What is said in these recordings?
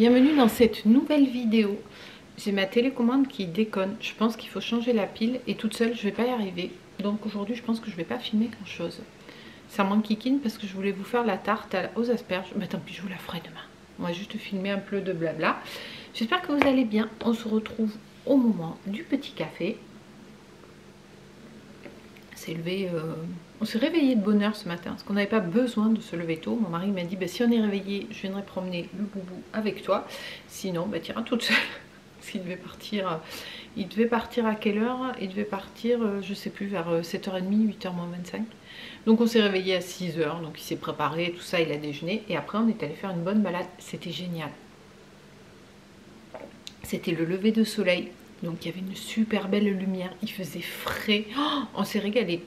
Bienvenue dans cette nouvelle vidéo. J'ai ma télécommande qui déconne. Je pense qu'il faut changer la pile et toute seule je vais pas y arriver. Donc aujourd'hui je pense que je vais pas filmer grand chose. Ça m'enquiquine parce que je voulais vous faire la tarte aux asperges. Mais tant pis, je vous la ferai demain. On va juste filmer un peu de blabla. J'espère que vous allez bien. On se retrouve au moment du petit café. On s'est réveillé de bonne heure ce matin parce qu'on n'avait pas besoin de se lever tôt. Mon mari m'a dit si on est réveillé, je viendrai promener le boubou avec toi. Sinon, tu iras toute seule. Parce qu'il devait partir. Il devait partir à quelle heure? Il devait partir, je sais plus, vers 7h30, 8h moins 25. Donc on s'est réveillé à 6h. Donc il s'est préparé, tout ça, il a déjeuné. Et après, on est allé faire une bonne balade. C'était génial. C'était le lever de soleil. Donc il y avait une super belle lumière, il faisait frais, oh, on s'est régalé.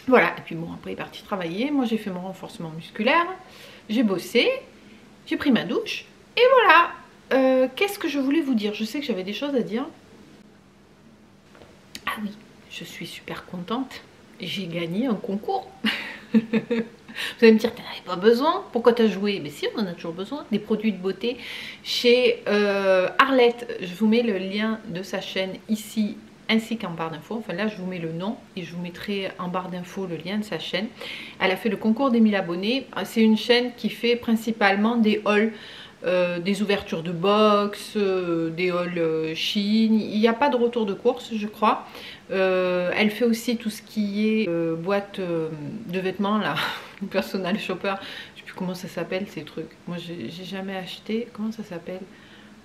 Voilà, et puis bon, après il est parti travailler, moi j'ai fait mon renforcement musculaire, j'ai bossé, j'ai pris ma douche, et voilà. Qu'est-ce que je voulais vous dire? Je sais que j'avais des choses à dire. Ah oui, je suis super contente, j'ai gagné un concours. Vous allez me dire, tu n'en avais pas besoin, pourquoi tu as joué? Mais si, on en a toujours besoin, des produits de beauté chez Arlette. Je vous mets le lien de sa chaîne ici, ainsi qu'en barre d'infos. Enfin là, je vous mets le nom et je vous mettrai en barre d'infos le lien de sa chaîne. Elle a fait le concours des 1000 abonnés. C'est une chaîne qui fait principalement des hauls, des ouvertures de box, des hauls Chine. Il n'y a pas de retour de course, je crois. Elle fait aussi tout ce qui est boîte de vêtements là, personal shopper. Je sais plus comment ça s'appelle ces trucs. Moi j'ai jamais acheté. Comment ça s'appelle?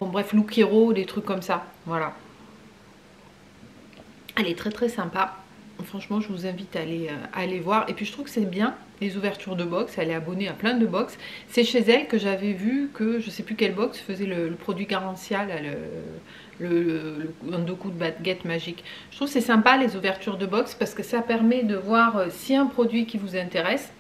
Bon bref, Look Hero, des trucs comme ça. Voilà. Elle est très très sympa. Franchement, je vous invite à aller voir. Et puis je trouve que c'est bien les ouvertures de box. Elle est abonnée à plein de box. C'est chez elle que j'avais vu que je sais plus quelle box faisait le produit garantia, là, un deux coups de baguette magique. Je trouve que c'est sympa les ouvertures de box parce que ça permet de voir si un produit qui vous intéresse.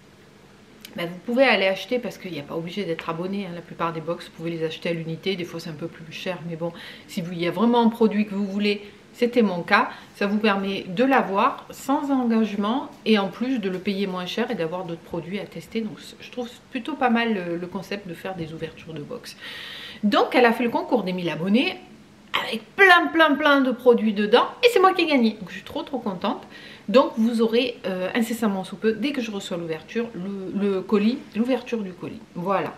Vous pouvez aller acheter parce qu'il n'y a pas obligé d'être abonné. Hein. La plupart des box, vous pouvez les acheter à l'unité. Des fois, c'est un peu plus cher. Mais bon, si il y a vraiment un produit que vous voulez, c'était mon cas. Ça vous permet de l'avoir sans engagement et en plus de le payer moins cher et d'avoir d'autres produits à tester. Donc, je trouve plutôt pas mal le concept de faire des ouvertures de box. Donc, elle a fait le concours des 1000 abonnés avec plein de produits dedans et c'est moi qui ai gagné. Donc, je suis trop contente. Donc vous aurez incessamment sous peu, dès que je reçois l'ouverture, le colis, l'ouverture du colis. Voilà.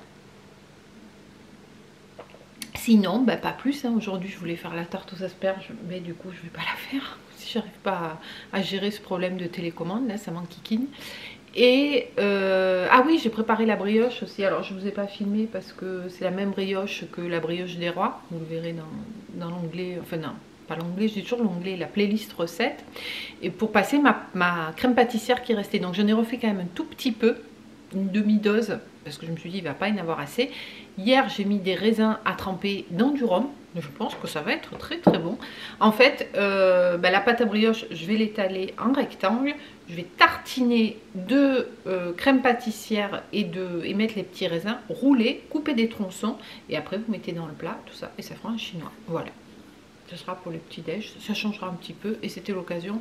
Sinon, pas plus. Hein. Aujourd'hui, je voulais faire la tarte aux asperges, mais du coup, je ne vais pas la faire. Si j'arrive pas à gérer ce problème de télécommande, là, ça m'enquiquine. Et ah oui, j'ai préparé la brioche aussi. Alors, je ne vous ai pas filmé parce que c'est la même brioche que la brioche des rois. Vous le verrez dans l'onglet, enfin non. Pas l'onglet, je dis toujours l'onglet, la playlist recette. Et pour passer ma crème pâtissière qui restait. Donc j'en ai refait quand même un tout petit peu, une demi-dose, parce que je me suis dit il ne va pas y en avoir assez. Hier j'ai mis des raisins à tremper dans du rhum. Je pense que ça va être très bon. En fait, la pâte à brioche, je vais l'étaler en rectangle. Je vais tartiner de crème pâtissière et mettre les petits raisins, rouler, couper des tronçons. Et après vous mettez dans le plat, tout ça, et ça fera un chinois. Voilà. Ce sera pour le petit déj, ça changera un petit peu et c'était l'occasion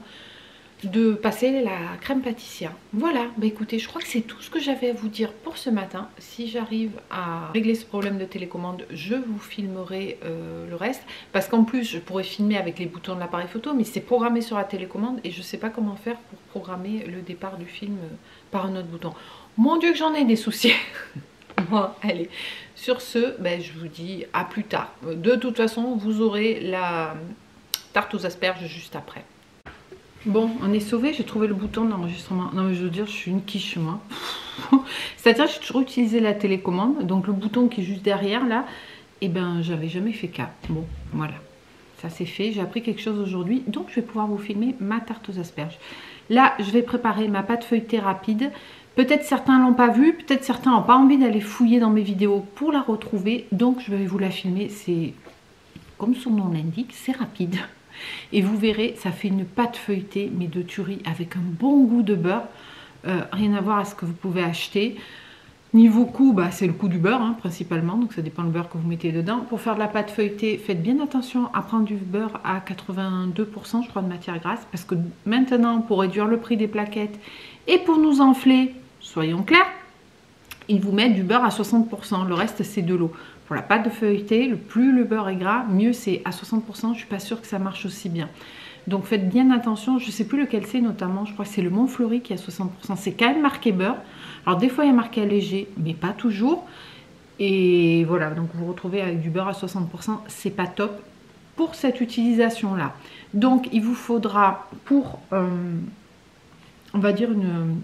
de passer la crème pâtissière. Voilà, écoutez, je crois que c'est tout ce que j'avais à vous dire pour ce matin. Si j'arrive à régler ce problème de télécommande, je vous filmerai le reste. Parce qu'en plus, je pourrais filmer avec les boutons de l'appareil photo, mais c'est programmé sur la télécommande et je ne sais pas comment faire pour programmer le départ du film par un autre bouton. Mon Dieu que j'en ai des soucis. Bon, allez, sur ce, je vous dis à plus tard. De toute façon, vous aurez la tarte aux asperges juste après. Bon, on est sauvé, j'ai trouvé le bouton d'enregistrement. Non, mais je veux dire, je suis une quiche, moi. C'est-à-dire, j'ai toujours utilisé la télécommande. Donc, le bouton qui est juste derrière, là, j'avais jamais fait cas. Bon, voilà. Ça, c'est fait. J'ai appris quelque chose aujourd'hui. Donc, je vais pouvoir vous filmer ma tarte aux asperges. Là, je vais préparer ma pâte feuilletée rapide. Peut-être certains l'ont pas vue, peut-être certains n'ont pas envie d'aller fouiller dans mes vidéos pour la retrouver. Donc je vais vous la filmer, c'est comme son nom l'indique, c'est rapide. Et vous verrez, ça fait une pâte feuilletée, mais de tuerie, avec un bon goût de beurre. Rien à voir à ce que vous pouvez acheter. Niveau coût, c'est le coût du beurre hein, principalement, donc ça dépend du beurre que vous mettez dedans. Pour faire de la pâte feuilletée, faites bien attention à prendre du beurre à 82% je crois de matière grasse. Parce que maintenant, pour réduire le prix des plaquettes et pour nous enfler, soyons clairs, ils vous mettent du beurre à 60%, le reste c'est de l'eau. Pour la pâte de feuilleté, plus le beurre est gras, mieux c'est. À 60%, je ne suis pas sûre que ça marche aussi bien. Donc faites bien attention, je ne sais plus lequel c'est notamment, je crois que c'est le Montfleury qui a 60%. C'est quand même marqué beurre. Alors des fois il y a marqué allégé, mais pas toujours. Et voilà, donc vous vous retrouvez avec du beurre à 60%, c'est pas top pour cette utilisation-là. Donc il vous faudra pour, on va dire,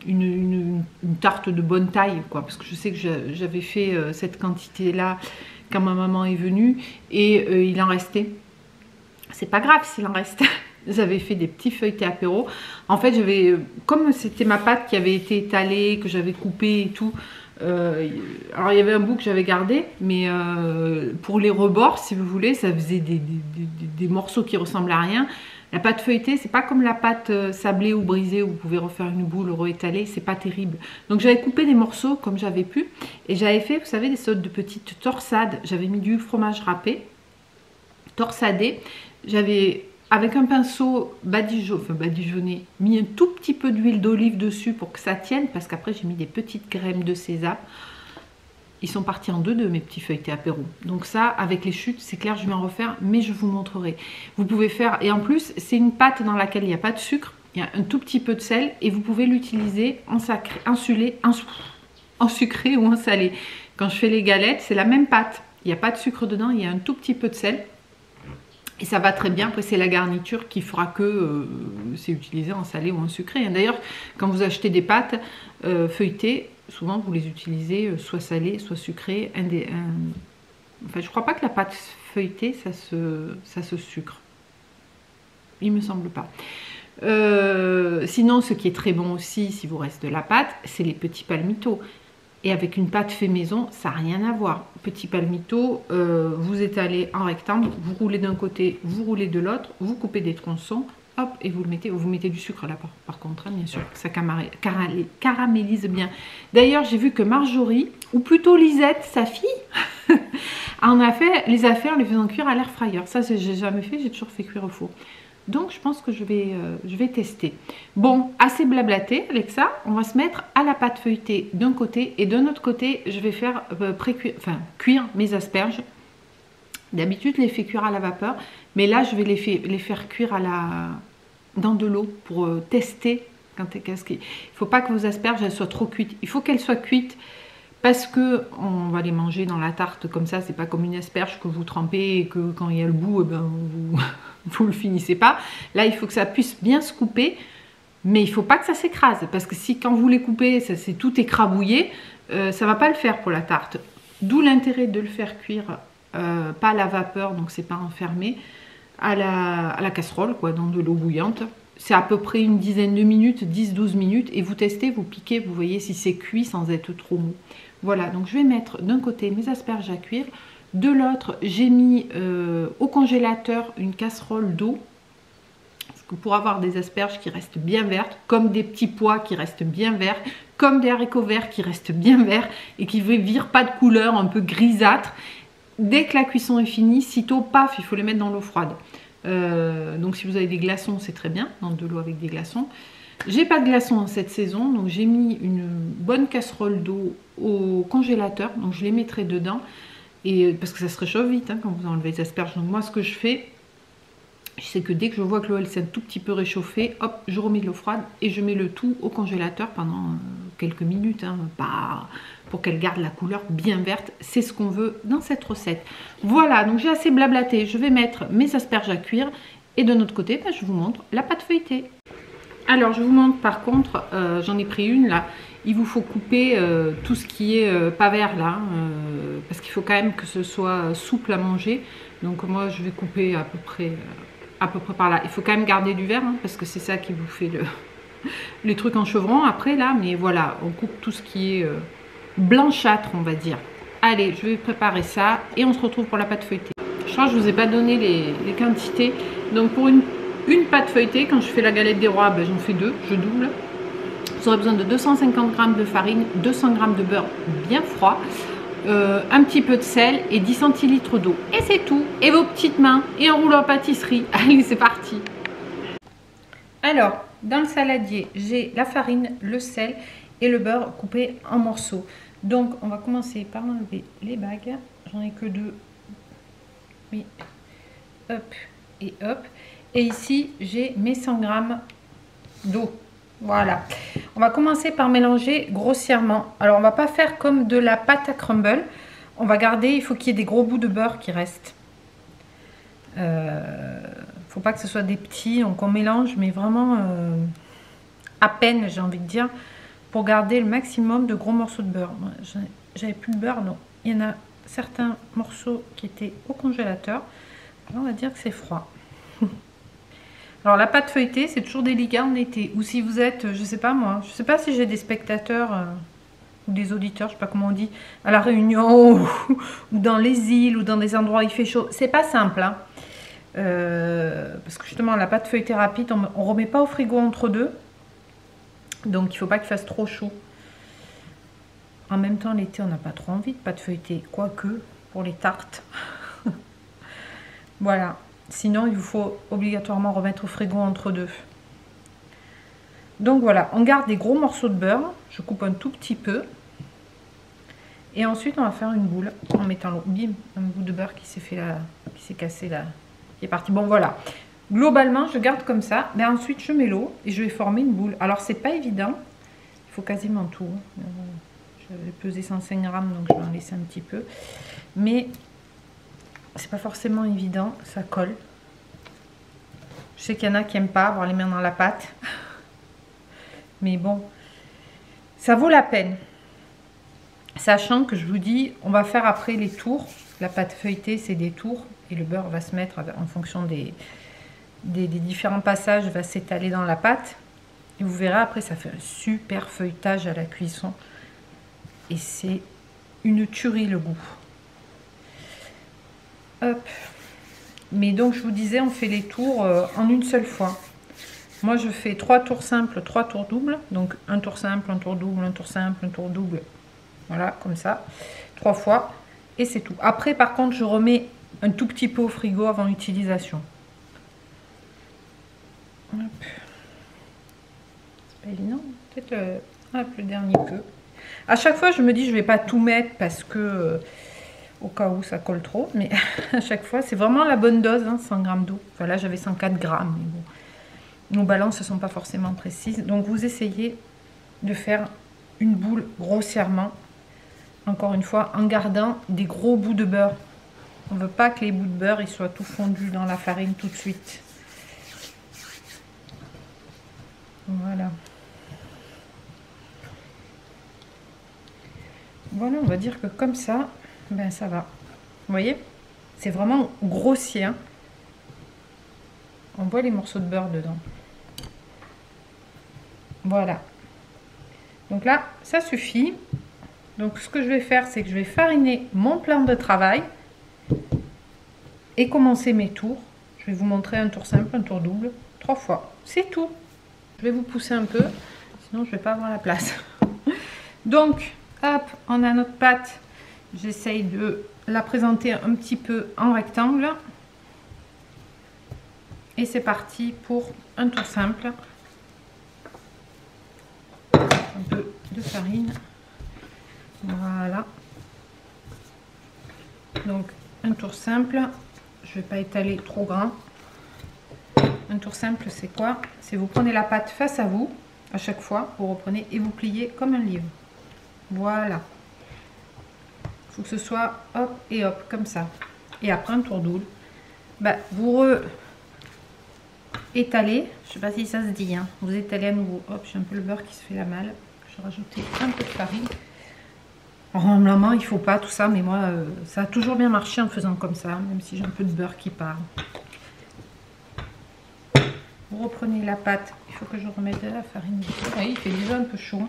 une tarte de bonne taille, quoi, parce que je sais que j'avais fait cette quantité-là quand ma maman est venue et il en restait. C'est pas grave s'il en reste. J'avais fait des petits feuilletés apéro. En fait, comme c'était ma pâte qui avait été étalée, que j'avais coupée et tout, alors il y avait un bout que j'avais gardé, mais pour les rebords, si vous voulez, ça faisait des morceaux qui ressemblent à rien. La pâte feuilletée, c'est pas comme la pâte sablée ou brisée où vous pouvez refaire une boule, réétaler, c'est pas terrible. Donc j'avais coupé des morceaux comme j'avais pu et j'avais fait, vous savez, des sortes de petites torsades. J'avais mis du fromage râpé, torsadé. J'avais, avec un pinceau badigeonné, mis un tout petit peu d'huile d'olive dessus pour que ça tienne, parce qu'après j'ai mis des petites graines de sésame. Ils sont partis en deux mes petits feuilletés apéro. Donc ça, avec les chutes, c'est clair, je vais en refaire, mais je vous montrerai. Vous pouvez faire, et en plus, c'est une pâte dans laquelle il n'y a pas de sucre, il y a un tout petit peu de sel, et vous pouvez l'utiliser en sucré ou en salé. Quand je fais les galettes, c'est la même pâte. Il n'y a pas de sucre dedans, il y a un tout petit peu de sel. Et ça va très bien. Après, c'est la garniture qui fera que c'est utilisé en salé ou en sucré. D'ailleurs, quand vous achetez des pâtes feuilletées, souvent vous les utilisez soit salées, soit sucrées. Enfin, je ne crois pas que la pâte feuilletée, ça se sucre. Il me semble pas. Sinon, ce qui est très bon aussi, si vous reste de la pâte, c'est les petits palmitos. Et avec une pâte fait maison, ça n'a rien à voir. Petit palmito, vous étalez en rectangle, vous roulez d'un côté, vous roulez de l'autre, vous coupez des tronçons, hop, et vous le mettez. Vous mettez du sucre là par contre, hein, bien sûr, que ça caramélise bien. D'ailleurs, j'ai vu que Marjorie, ou plutôt Lisette, sa fille, en a fait les affaires en les faisant cuire à l'air fryer. Ça, j'ai jamais fait, j'ai toujours fait cuire au four. Donc je pense que je vais tester. Bon, assez blablaté avec ça, on va se mettre à la pâte feuilletée d'un côté et d'un autre côté, je vais faire cuire mes asperges. D'habitude, je les fais cuire à la vapeur, mais là, je vais les faire cuire dans de l'eau pour tester. Il ne faut pas que vos asperges elles soient trop cuites. Il faut qu'elles soient cuites parce que on va les manger dans la tarte comme ça. C'est pas comme une asperge que vous trempez et que quand il y a le bout, vous le finissez pas. Là, il faut que ça puisse bien se couper, mais il faut pas que ça s'écrase parce que si quand vous les coupez, ça c'est tout écrabouillé, ça va pas le faire pour la tarte. D'où l'intérêt de le faire cuire pas à la vapeur, donc c'est pas enfermé, à la casserole, quoi, dans de l'eau bouillante. C'est à peu près une dizaine de minutes, 10-12 minutes, et vous testez, vous piquez, vous voyez si c'est cuit sans être trop mou. Voilà, donc je vais mettre d'un côté mes asperges à cuire, de l'autre j'ai mis au congélateur une casserole d'eau, pour avoir des asperges qui restent bien vertes, comme des petits pois qui restent bien verts, comme des haricots verts qui restent bien verts, et qui ne virent pas de couleur un peu grisâtre. Dès que la cuisson est finie, sitôt, paf, il faut les mettre dans l'eau froide. Donc si vous avez des glaçons, c'est très bien, dans de l'eau avec des glaçons. J'ai pas de glaçons en cette saison, donc j'ai mis une bonne casserole d'eau au congélateur, donc je les mettrai dedans, et parce que ça se réchauffe vite hein, quand vous enlevez les asperges. Donc moi ce que je fais, c'est que dès que je vois que l'eau s'est un tout petit peu réchauffée, hop, je remets de l'eau froide et je mets le tout au congélateur pendant quelques minutes, hein, pour qu'elle garde la couleur bien verte. C'est ce qu'on veut dans cette recette. Voilà, donc j'ai assez blablaté. Je vais mettre mes asperges à cuire et de notre côté, je vous montre la pâte feuilletée. Alors, je vous montre par contre, j'en ai pris une là. Il vous faut couper tout ce qui est pas vert là, parce qu'il faut quand même que ce soit souple à manger. Donc moi, je vais couper à peu près par là. Il faut quand même garder du vert, hein, parce que c'est ça qui vous fait les trucs en chevron après là. Mais voilà, on coupe tout ce qui est blanchâtre, on va dire. Allez, je vais préparer ça et on se retrouve pour la pâte feuilletée. Je crois que je ne vous ai pas donné les quantités. Donc pour une pâte feuilletée, quand je fais la galette des rois, j'en fais deux, je double. Vous aurez besoin de 250 g de farine, 200 g de beurre bien froid, un petit peu de sel et 10 centilitres d'eau. Et c'est tout. Et vos petites mains et un rouleau à pâtisserie. Allez, c'est parti. Alors, dans le saladier, j'ai la farine, le sel et le beurre coupé en morceaux. Donc, on va commencer par enlever les bagues. j'en ai que 2. Oui, hop et hop. Et ici, j'ai mes 100 g d'eau. Voilà. On va commencer par mélanger grossièrement. Alors, on va pas faire comme de la pâte à crumble. On va garder, il faut qu'il y ait des gros bouts de beurre qui restent. Faut pas que ce soit des petits. Donc, on mélange, mais vraiment à peine, j'ai envie de dire, pour garder le maximum de gros morceaux de beurre. J'avais plus de beurre, non. Il y en a certains morceaux qui étaient au congélateur. On va dire que c'est froid. Alors la pâte feuilletée, c'est toujours délicat en été. Ou si vous êtes, je sais pas moi, je sais pas si j'ai des spectateurs ou des auditeurs, je sais pas comment on dit, à La Réunion ou dans les îles ou dans des endroits où il fait chaud. C'est pas simple, hein. Parce que justement la pâte feuilletée rapide, on remet pas au frigo entre deux. Donc il faut pas qu'il fasse trop chaud. En même temps, l'été, on n'a pas trop envie de pâte feuilletée, quoique pour les tartes. Voilà. Sinon, il vous faut obligatoirement remettre au frigo entre deux. Donc voilà, on garde des gros morceaux de beurre. Je coupe un tout petit peu. Et ensuite, on va faire une boule en mettant l'eau. Bim, un bout de beurre qui s'est fait là, qui s'est cassé là, qui est parti. Bon, voilà. Globalement, je garde comme ça. Mais ensuite, je mets l'eau et je vais former une boule. Alors, c'est pas évident. Il faut quasiment tout. Je vais peser 105 g, donc je vais en laisser un petit peu. Mais c'est pas forcément évident, ça colle. Je sais qu'il y en a qui n'aiment pas avoir les mains dans la pâte. Mais bon, ça vaut la peine. Sachant que je vous dis, on va faire après les tours. La pâte feuilletée, c'est des tours. Et le beurre va se mettre en fonction des différents passages, va s'étaler dans la pâte. Et vous verrez après, ça fait un super feuilletage à la cuisson. Et c'est une tuerie le goût. Hop. Mais donc je vous disais, on fait les tours en une seule fois. Moi je fais 3 tours simples, 3 tours doubles. Donc un tour simple, un tour double, un tour simple, un tour double. Voilà, comme ça. 3 fois. Et c'est tout. Après par contre je remets un tout petit peu au frigo avant l'utilisation. C'est pas évident. Peut-être le dernier peu. À chaque fois je me dis je vais pas tout mettre parce que... au cas où ça colle trop, mais à chaque fois, c'est vraiment la bonne dose, hein, 100 g d'eau. Enfin là, j'avais 104 g, mais bon, nos balances ne sont pas forcément précises. Donc, vous essayez de faire une boule grossièrement, encore une fois, en gardant des gros bouts de beurre. On ne veut pas que les bouts de beurre ils soient tout fondus dans la farine tout de suite. Voilà. Voilà, on va dire que comme ça... ben ça va, vous voyez, c'est vraiment grossier, hein. On voit les morceaux de beurre dedans. Voilà, donc là ça suffit. Donc ce que je vais faire, c'est que je vais fariner mon plan de travail et commencer mes tours. Je vais vous montrer un tour simple, un tour double, 3 fois, c'est tout. Je vais vous pousser un peu, sinon je vais pas avoir la place. Donc hop, on a notre pâte. J'essaye de la présenter un petit peu en rectangle. Et c'est parti pour un tour simple. Un peu de farine. Voilà. Donc un tour simple. Je ne vais pas étaler trop grand. Un tour simple, c'est quoi? C'est vous prenez la pâte face à vous. À chaque fois, vous reprenez et vous pliez comme un livre. Voilà. Il faut que ce soit hop et hop, comme ça. Et après un tour double, bah, vous étalez, je ne sais pas si ça se dit, hein. Vous étalez à nouveau. Hop, j'ai un peu le beurre qui se fait la malle. Je vais rajouter un peu de farine. Normalement, il ne faut pas tout ça, mais moi, ça a toujours bien marché en faisant comme ça, même si j'ai un peu de beurre qui part. Vous reprenez la pâte. Il faut que je remette de la farine. Oui, il fait déjà un peu chaud.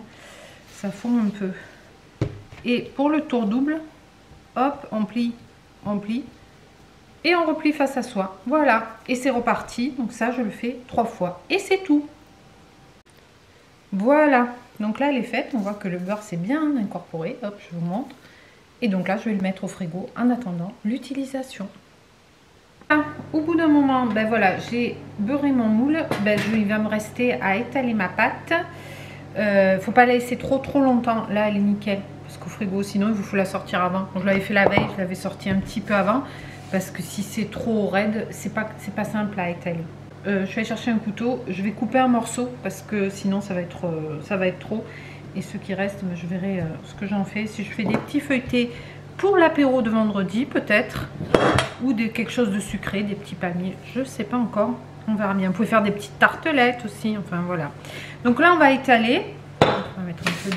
Ça fond un peu. Et pour le tour double, hop, on plie, et on replie face à soi. Voilà, et c'est reparti. Donc ça, je le fais 3 fois. Et c'est tout. Voilà, donc là, elle est faite. On voit que le beurre s'est bien incorporé. Hop, je vous montre. Et donc là, je vais le mettre au frigo en attendant l'utilisation. Ah, au bout d'un moment, ben voilà, j'ai beurré mon moule. Ben, il va me rester à étaler ma pâte. Faut pas la laisser trop longtemps. Là, elle est nickel. parce qu'au frigo, sinon il vous faut la sortir avant. Donc, je l'avais fait la veille, je l'avais sorti un petit peu avant, parce que si c'est trop raide, c'est pas simple à étaler. Je suis allée chercher un couteau, je vais couper un morceau, parce que sinon ça va être trop. Et ce qui reste, je verrai ce que j'en fais. Si je fais des petits feuilletés pour l'apéro de vendredi, peut-être, ou quelque chose de sucré, des petits palmiers, je ne sais pas encore. On verra bien. Vous pouvez faire des petites tartelettes aussi, enfin voilà. Donc là, on va étaler. On va mettre un peu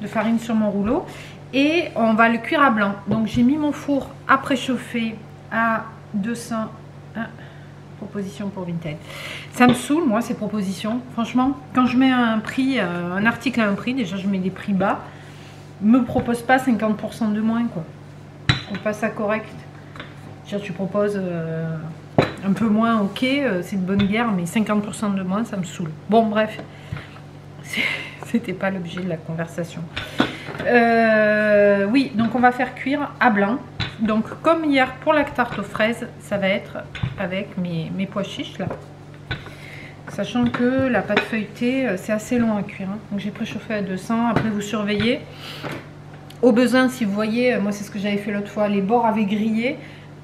de farine sur mon rouleau. Et on va le cuire à blanc. Donc j'ai mis mon four à préchauffer à 200... Proposition pour Vinted. Ça me saoule, moi, ces propositions. Franchement, quand je mets un prix, un article à un prix, déjà je mets des prix bas. Me propose pas 50% de moins, quoi. Je trouve pas ça correct. Dire, tu proposes un peu moins, ok, c'est de bonne guerre, mais 50% de moins, ça me saoule. Bon, bref, c'était pas l'objet de la conversation. Oui, donc on va faire cuire à blanc. Donc comme hier pour la tarte aux fraises, ça va être avec mes pois chiches là. Sachant que la pâte feuilletée, c'est assez long à cuire. Hein. Donc j'ai préchauffé à 200, après vous surveillez. Au besoin, si vous voyez, moi c'est ce que j'avais fait l'autre fois, les bords avaient grillé.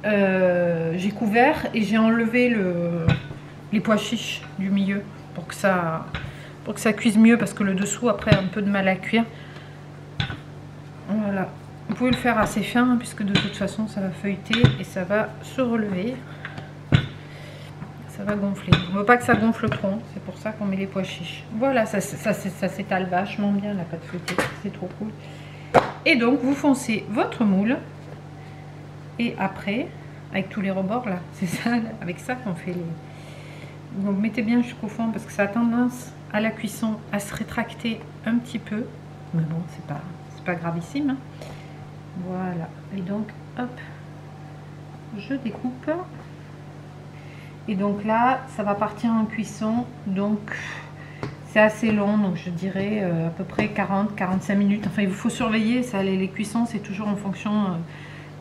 J'ai couvert et j'ai enlevé les pois chiches du milieu pour que ça cuise mieux, parce que le dessous après a un peu de mal à cuire. Voilà. Vous pouvez le faire assez fin, hein, puisque de toute façon ça va feuilleter et ça va se relever. Ça va gonfler. On ne veut pas que ça gonfle trop, hein. C'est pour ça qu'on met les pois chiches. Voilà, ça s'étale vachement bien la pâte feuilletée, c'est trop cool. Et donc vous foncez votre moule. Et après, avec tous les rebords là, c'est ça, avec ça qu'on fait les... Donc mettez bien jusqu'au fond, parce que ça a tendance à la cuisson à se rétracter un petit peu. Mais bon, c'est pas gravissime, hein. Voilà, et donc hop, je découpe. Et donc là, ça va partir en cuisson. Donc c'est assez long, donc je dirais à peu près 40-45 minutes. Enfin, il vous faut surveiller, ça, les cuissons, c'est toujours en fonction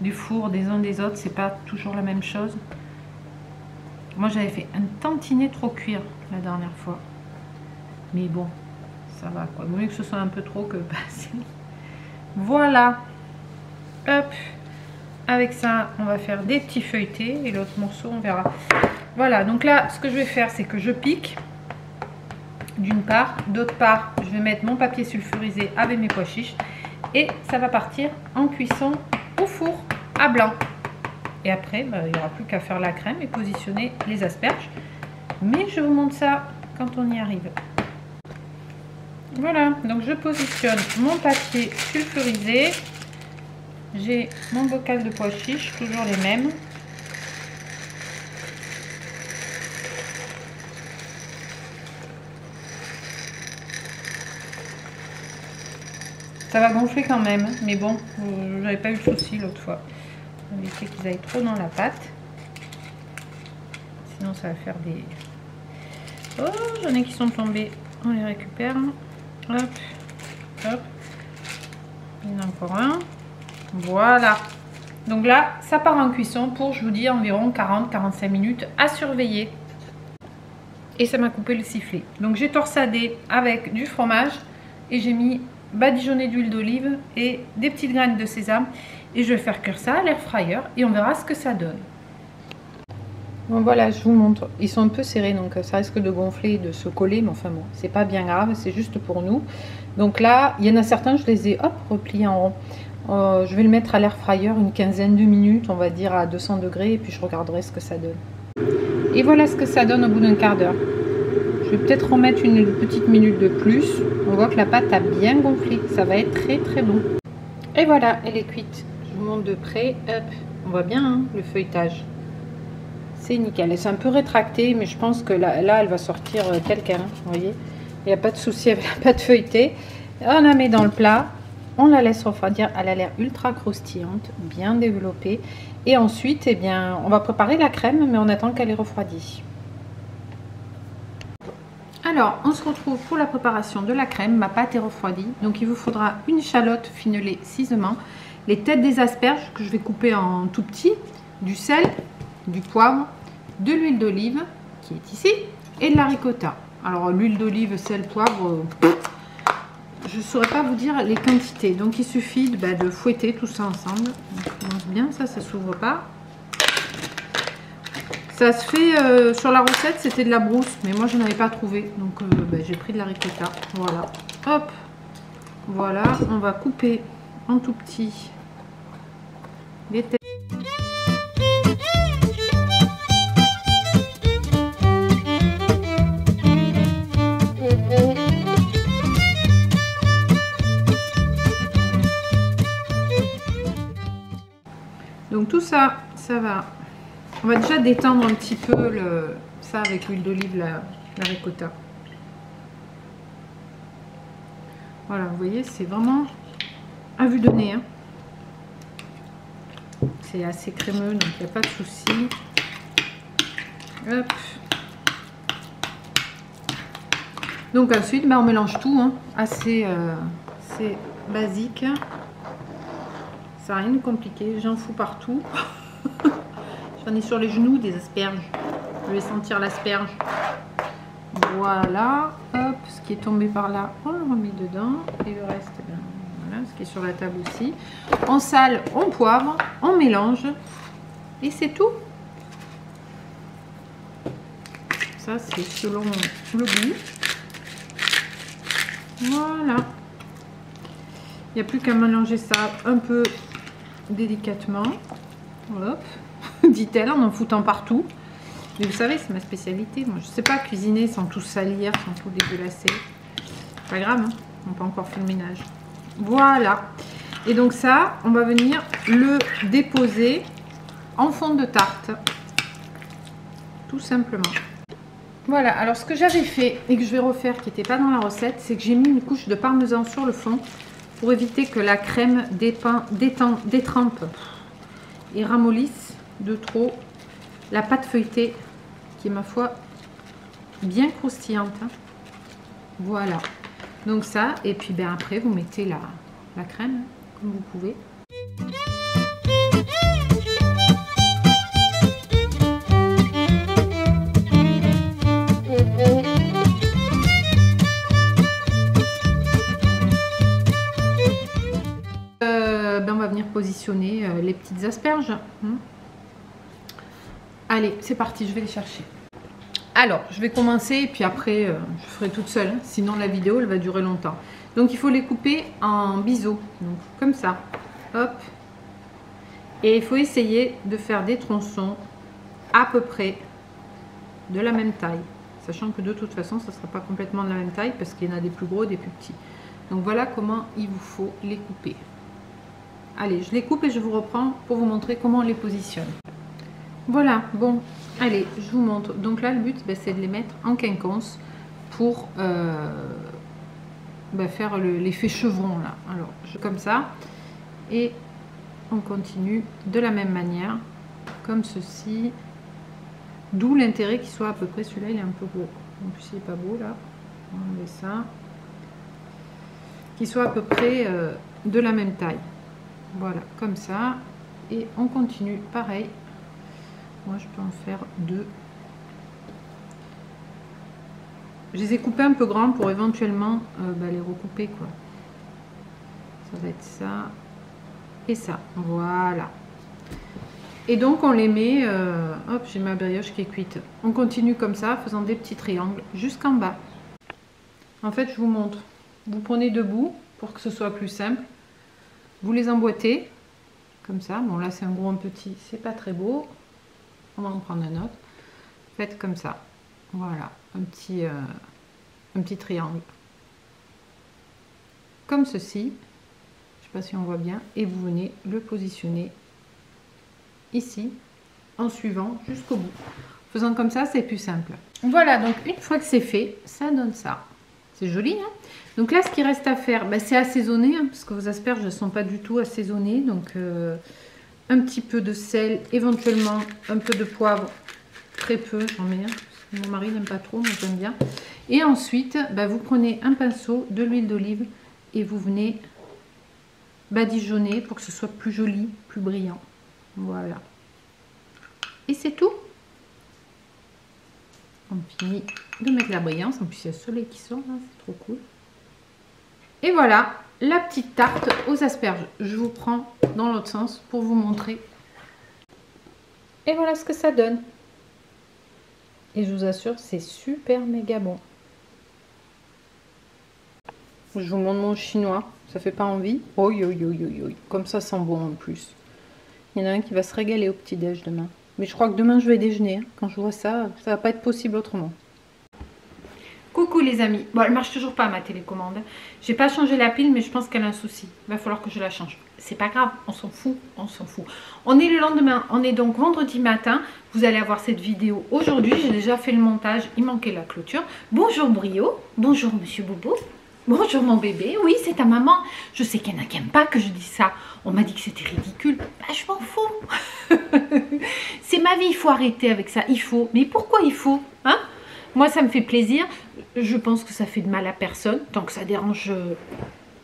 du four, des uns des autres. C'est pas toujours la même chose. Moi, j'avais fait un tantinet trop cuire la dernière fois. Mais bon, ça va quoi. Vaut mieux que ce soit un peu trop que pas assez. Voilà. Hop, avec ça on va faire des petits feuilletés et l'autre morceau on verra. Voilà, donc là ce que je vais faire, c'est que je pique d'une part, d'autre part je vais mettre mon papier sulfurisé avec mes pois chiches et ça va partir en cuisson au four à blanc. Et après il n'y aura plus qu'à faire la crème et positionner les asperges, mais je vous montre ça quand on y arrive. Voilà, donc je positionne mon papier sulfurisé. J'ai mon bocal de pois chiches, toujours les mêmes. Ça va gonfler quand même, mais bon, j'avais pas eu de souci l'autre fois. On va éviter qu'ils aillent trop dans la pâte. Sinon ça va faire des... Oh, j'en ai qui sont tombés. On les récupère. Hop, hop. Il y en a encore un. Voilà, donc là ça part en cuisson pour, je vous dis, environ 40-45 minutes à surveiller. Et ça m'a coupé le sifflet. Donc j'ai torsadé avec du fromage et j'ai mis badigeonné d'huile d'olive et des petites graines de sésame, et je vais faire cuire ça à l'air fryer et on verra ce que ça donne. Bon, voilà, je vous montre, ils sont un peu serrés, donc ça risque de gonfler et de se coller, mais enfin bon, c'est pas bien grave, c'est juste pour nous. Donc là, il y en a certains, je les ai repliés en rond. Je vais le mettre à l'air fryer une quinzaine de minutes, on va dire à 200 degrés, et puis je regarderai ce que ça donne. Et voilà ce que ça donne au bout d'un quart d'heure. Je vais peut-être remettre une petite minute de plus. On voit que la pâte a bien gonflé, ça va être très très bon. Et voilà, elle est cuite. Je vous montre de près, hop, on voit bien hein, le feuilletage. C'est nickel, et c'est un peu rétracté, mais je pense que là elle va sortir quelqu'un, vous voyez. Il n'y a pas de souci avec la pâte feuilletée. On la met dans le plat. On la laisse refroidir, elle a l'air ultra croustillante, bien développée. Et ensuite, eh bien, on va préparer la crème, mais on attend qu'elle ait refroidi. Alors, on se retrouve pour la préparation de la crème. Ma pâte est refroidie, donc il vous faudra une échalote finnelée finement, les têtes des asperges que je vais couper en tout petit, du sel, du poivre, de l'huile d'olive qui est ici, et de la ricotta. Alors, l'huile d'olive, sel, poivre... je ne saurais pas vous dire les quantités. Donc il suffit de fouetter tout ça ensemble. Donc, ça commence bien, ça s'ouvre pas. Ça se fait sur la recette, c'était de la brousse, mais moi je n'en avais pas trouvé. Donc j'ai pris de la ricotta. Voilà. Hop. Voilà, on va couper en tout petit les têtes. Donc tout ça, ça va. On va déjà détendre un petit peu ça avec l'huile d'olive, la ricotta. Voilà, vous voyez, c'est vraiment à vue de nez. Hein. C'est assez crémeux, donc il n'y a pas de souci. Hop. Donc ensuite, on mélange tout, hein. Assez c'est basique. Ça n'a rien de compliqué, j'en fous partout. J'en ai sur les genoux des asperges. Je vais sentir l'asperge. Voilà, hop, ce qui est tombé par là, on le remet dedans. Et le reste, voilà, ce qui est sur la table aussi. On sale, on poivre, on mélange. Et c'est tout. Ça, c'est selon le goût. Voilà. Il n'y a plus qu'à mélanger ça un peu délicatement. Hop, dit-elle en foutant partout. Mais vous savez, c'est ma spécialité. Moi, je ne sais pas cuisiner sans tout salir, sans tout dégueulasser. Pas grave, hein, on peut encore faire le ménage. Voilà. Et donc ça, on va venir le déposer en fond de tarte. Tout simplement. Voilà, alors ce que j'avais fait et que je vais refaire, qui n'était pas dans la recette, c'est que j'ai mis une couche de parmesan sur le fond pour éviter que la crème détrempe et ramollisse de trop la pâte feuilletée qui est, ma foi, bien croustillante. Hein. Voilà. Donc ça, et puis après, vous mettez la crème, hein, comme vous pouvez. On va venir positionner les petites asperges. Allez, c'est parti, je vais les chercher. Alors, je vais commencer et puis après, je ferai toute seule. Sinon, la vidéo, elle va durer longtemps. Donc, il faut les couper en biseaux. Donc, comme ça. Hop. Et il faut essayer de faire des tronçons à peu près de la même taille. Sachant que de toute façon, ça ne sera pas complètement de la même taille parce qu'il y en a des plus gros et des plus petits. Donc, voilà comment il vous faut les couper. Allez, je les coupe et je vous reprends pour vous montrer comment on les positionne. Voilà, bon, allez, je vous montre. Donc là, le but, c'est de les mettre en quinconce pour faire l'effet chevron, là. Alors, comme ça. Et on continue de la même manière, comme ceci. D'où l'intérêt qu'il soit à peu près, celui-là, il est un peu beau. En plus, il n'est pas beau, là. On va enlever ça. Qu'il soit à peu près de la même taille. Voilà, comme ça. Et on continue, pareil. Moi, je peux en faire deux. Je les ai coupés un peu grands pour éventuellement les recouper, quoi. Ça va être ça et ça. Voilà. Et donc, on les met... hop, j'ai ma brioche qui est cuite. On continue comme ça, faisant des petits triangles jusqu'en bas. En fait, je vous montre. Vous prenez deux bouts pour que ce soit plus simple. Vous les emboîtez comme ça. Bon, là, c'est un gros, un petit. C'est pas très beau. On va en prendre un autre. Faites comme ça. Voilà, un petit triangle. Comme ceci. Je sais pas si on voit bien. Et vous venez le positionner ici en suivant jusqu'au bout. Faisant comme ça, c'est plus simple. Voilà, donc une fois que c'est fait, ça donne ça. C'est joli, hein? Donc là, ce qui reste à faire, c'est assaisonner, hein, parce que vos asperges ne sont pas du tout assaisonnées. Donc, un petit peu de sel, éventuellement un peu de poivre, très peu, j'en mets. Mon mari n'aime pas trop, mais j'aime bien. Et ensuite, vous prenez un pinceau, de l'huile d'olive, et vous venez badigeonner pour que ce soit plus joli, plus brillant. Voilà. Et c'est tout. On finit de mettre la brillance. En plus, il y a le soleil qui sort, là, c'est trop cool. Et voilà, la petite tarte aux asperges. Je vous prends dans l'autre sens pour vous montrer. Et voilà ce que ça donne. Et je vous assure, c'est super méga bon. Je vous montre mon chinois. Ça fait pas envie. Oi, oi, oi, oi, oi. Comme ça sent bon en plus. Il y en a un qui va se régaler au petit-déj demain. Mais je crois que demain je vais déjeuner. Hein. Quand je vois ça, ça va pas être possible autrement. Coucou les amis. Bon, elle marche toujours pas ma télécommande. J'ai pas changé la pile, mais je pense qu'elle a un souci. Il va falloir que je la change. C'est pas grave, on s'en fout, on s'en fout. On est le lendemain, on est donc vendredi matin. Vous allez avoir cette vidéo aujourd'hui. J'ai déjà fait le montage, il manquait la clôture. Bonjour Brio, bonjour Monsieur Bobo. Bonjour mon bébé, oui c'est ta maman. Je sais qu'il y en a qui n'aiment pas que je dise ça. On m'a dit que c'était ridicule. Bah, je m'en fous. C'est ma vie, il faut arrêter avec ça. Il faut. Mais pourquoi il faut, hein? Moi ça me fait plaisir. Je pense que ça fait de mal à personne. Tant que ça dérange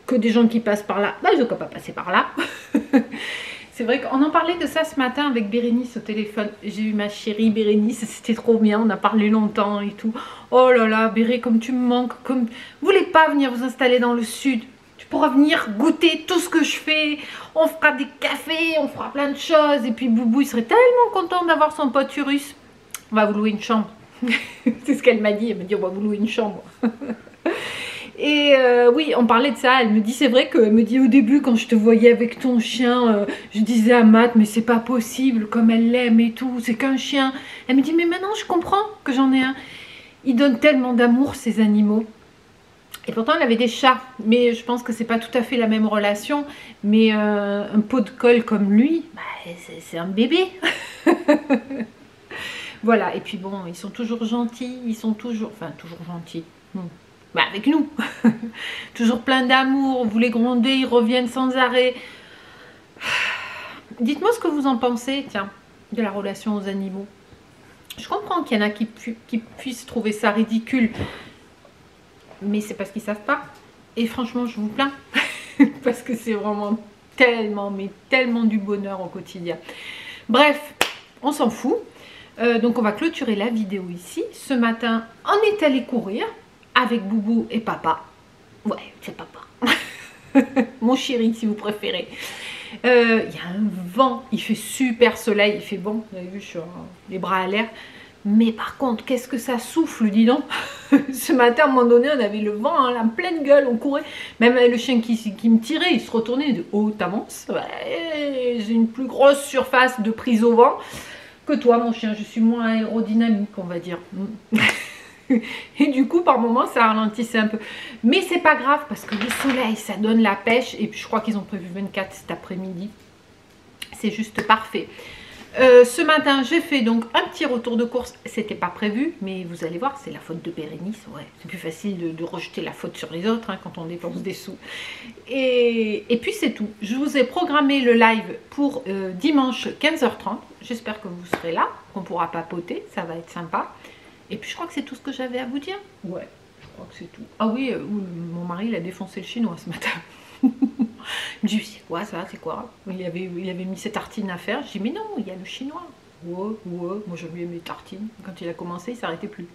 que des gens qui passent par là, bah je ne peux pas passer par là. C'est vrai qu'on en parlait de ça ce matin avec Bérénice au téléphone. J'ai eu ma chérie Bérénice, c'était trop bien, on a parlé longtemps et tout. Oh là là, Béré, comme tu me manques, comme... Vous voulez pas venir vous installer dans le sud? Tu pourras venir goûter tout ce que je fais. On fera des cafés, on fera plein de choses. Et puis Boubou, il serait tellement content d'avoir son pote Urus. On va vous louer une chambre. C'est ce qu'elle m'a dit, elle m'a dit on va vous louer une chambre. Et oui, on parlait de ça, elle me dit, c'est vrai qu'elle me dit au début quand je te voyais avec ton chien, je disais à Matt, mais c'est pas possible, comme elle l'aime et tout, c'est qu'un chien. Elle me dit, mais maintenant je comprends que j'en ai un. Ils donnent tellement d'amour ces animaux. Et pourtant elle avait des chats, mais je pense que c'est pas tout à fait la même relation. Mais un pot de colle comme lui, bah, c'est un bébé. Voilà, et puis bon, ils sont toujours gentils, ils sont toujours, enfin toujours gentils. Bah, avec nous. Toujours plein d'amour, vous les grondez, ils reviennent sans arrêt. Dites-moi ce que vous en pensez, tiens, de la relation aux animaux. Je comprends qu'il y en a qui puissent trouver ça ridicule, mais c'est parce qu'ils savent pas. Et franchement, je vous plains, parce que c'est vraiment tellement, mais tellement du bonheur au quotidien. Bref, on s'en fout. Donc on va clôturer la vidéo ici. Ce matin, on est allé courir avec Boubou et papa. Ouais, c'est papa. Mon chéri, si vous préférez. Il y a un vent, il fait super soleil, il fait bon. Vous avez vu, je suis les bras à l'air. Mais par contre, qu'est-ce que ça souffle, dis donc. Ce matin, à un moment donné, on avait le vent hein, en pleine gueule, on courait. Même le chien qui me tirait, il se retournait de haut t'avances. Ouais, j'ai une plus grosse surface de prise au vent que toi, mon chien. Je suis moins aérodynamique, on va dire. Et du coup par moment ça ralentissait un peu, mais c'est pas grave parce que le soleil ça donne la pêche. Et puis je crois qu'ils ont prévu 24 cet après-midi, c'est juste parfait. Ce matin j'ai fait donc un petit retour de course, c'était pas prévu mais vous allez voir, c'est la faute de Bérénice. Ouais, c'est plus facile de rejeter la faute sur les autres hein, quand on dépense des sous. Et puis c'est tout, je vous ai programmé le live pour dimanche 15h30. J'espère que vous serez là, qu'on pourra papoter, ça va être sympa. Et puis je crois que c'est tout ce que j'avais à vous dire. Ouais, je crois que c'est tout. Ah oui, mon mari il a défoncé le chinois ce matin. Il me dit, c'est quoi ça, c'est quoi? Il avait mis ses tartines à faire. Je dis, mais non, il y a le chinois. Ouais, moi j'aime bien mes tartines. Quand il a commencé, il s'arrêtait plus.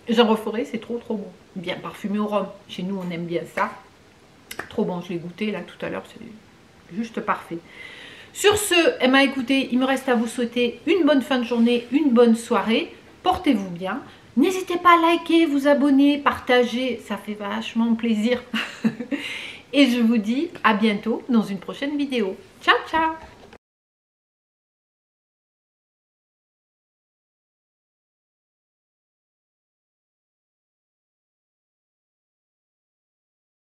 J'en referai, c'est trop bon. Bien parfumé au rhum. Chez nous, on aime bien ça. Trop bon, je l'ai goûté là tout à l'heure, c'est juste parfait. Sur ce, elle m'a écouté, il me reste à vous souhaiter une bonne fin de journée, une bonne soirée. Portez-vous bien. N'hésitez pas à liker, vous abonner, partager. Ça fait vachement plaisir. Et je vous dis à bientôt dans une prochaine vidéo. Ciao, ciao!